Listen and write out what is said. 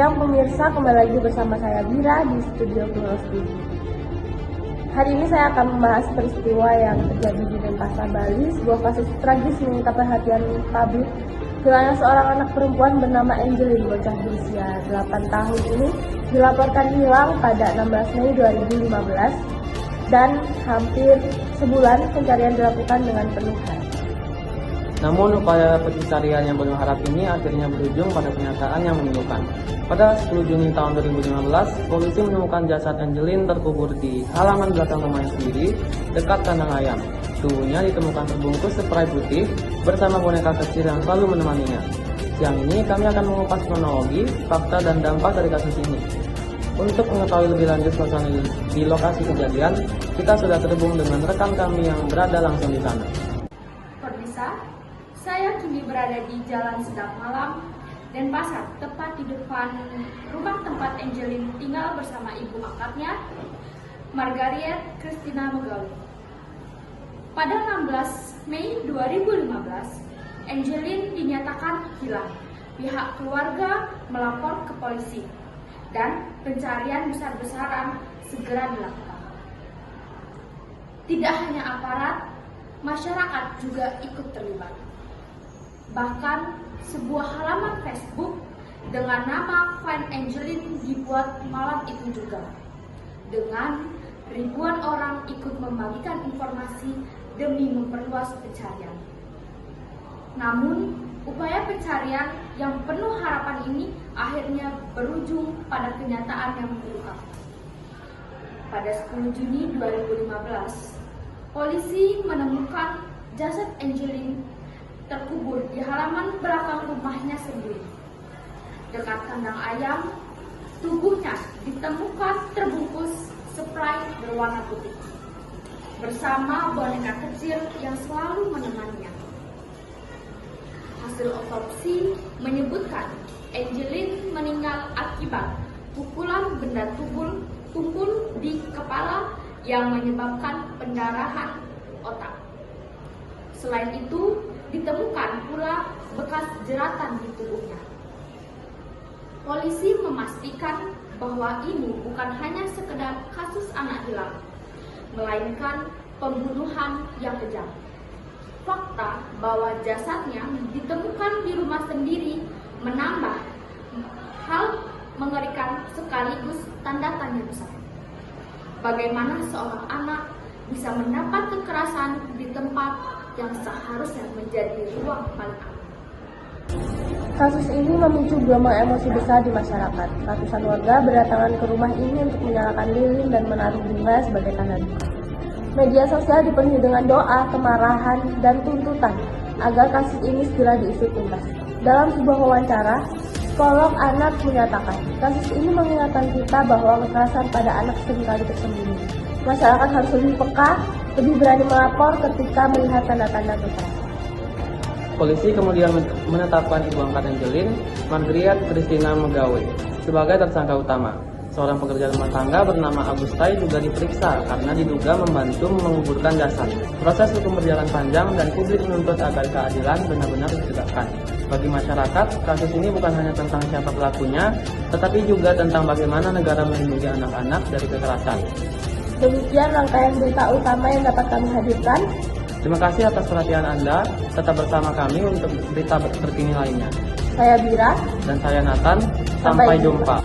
siang pemirsa, kembali lagi bersama saya Bira di Studio Kulos TV. Hari ini saya akan membahas peristiwa yang terjadi di Denpasar, Bali, sebuah kasus tragis menyita perhatian publik. Hilangnya seorang anak perempuan bernama Angelin, bocah berusia 8 tahun ini dilaporkan hilang pada 16 Mei 2015 dan hampir sebulan pencarian dilakukan dengan penuh harap. Namun upaya pencarian yang penuh harap ini akhirnya berujung pada kenyataan yang memilukan. Pada 10 Juni tahun 2015, polisi menemukan jasad Angelin terkubur di halaman belakang rumahnya sendiri dekat kandang ayam. Tubuhnya ditemukan terbungkus spray putih bersama boneka kecil yang selalu menemaninya. Siang ini kami akan mengupas kronologi, fakta, dan dampak dari kasus ini. Untuk mengetahui lebih lanjut suasana di lokasi kejadian, kita sudah terhubung dengan rekan kami yang berada langsung di sana. Pemirsa, saya kini berada di Jalan Sedap Malam, Denpasar, tepat di depan rumah tempat Angelin tinggal bersama ibu angkatnya, Margaret Christina Megawi. Pada 16 Mei 2015, Angelin dinyatakan hilang. Pihak keluarga melapor ke polisi dan pencarian besar-besaran segera dilakukan. Tidak hanya aparat, masyarakat juga ikut terlibat. Bahkan sebuah halaman Facebook dengan nama Find Angelin dibuat malam itu juga, dengan ribuan orang ikut membagikan informasi demi memperluas pencarian. Namun, upaya pencarian yang penuh harapan ini akhirnya berujung pada kenyataan yang memilukan. Pada 10 Juni 2015, polisi menemukan jasad Angelin terkubur di halaman belakang rumahnya sendiri. Dekat kandang ayam, tubuhnya ditemukan terbungkus spray berwarna putih, bersama boneka kecil yang selalu menemaninya. Hasil otopsi menyebutkan Angelin meninggal akibat pukulan benda tumpul di kepala yang menyebabkan pendarahan otak. Selain itu, ditemukan pula bekas jeratan di tubuhnya. Polisi memastikan bahwa ini bukan hanya sekedar kasus anak hilang, melainkan pembunuhan yang kejam. Fakta bahwa jasadnya ditemukan di rumah sendiri menambah hal mengerikan sekaligus tanda tanya besar. Bagaimana seorang anak bisa mendapat kekerasan di tempat yang seharusnya menjadi ruang paling aman? Kasus ini memicu gelombang emosi besar di masyarakat. Ratusan warga berdatangan ke rumah ini untuk menyalakan lilin dan menaruh bunga sebagai tanda duka. Media sosial dipenuhi dengan doa, kemarahan, dan tuntutan agar kasus ini segera diusut tuntas. Dalam sebuah wawancara, psikolog anak menyatakan, kasus ini mengingatkan kita bahwa kekerasan pada anak seringkali tersembunyi. Masyarakat harus lebih peka, lebih berani melapor ketika melihat tanda-tanda kekerasan. Polisi kemudian menetapkan ibu angkat Angelin, Margaret Christina Megawi, sebagai tersangka utama. Seorang pekerja rumah tangga bernama Agustai juga diperiksa karena diduga membantu menguburkan jasad. Proses hukum berjalan panjang dan publik menuntut agar keadilan benar-benar ditegakkan. Bagi masyarakat, kasus ini bukan hanya tentang siapa pelakunya, tetapi juga tentang bagaimana negara melindungi anak-anak dari kekerasan. Demikian rangkaian berita utama yang dapat kami hadirkan. Terima kasih atas perhatian Anda. Tetap bersama kami untuk berita terkini lainnya. Saya Bira. Dan saya Nathan. Sampai jumpa.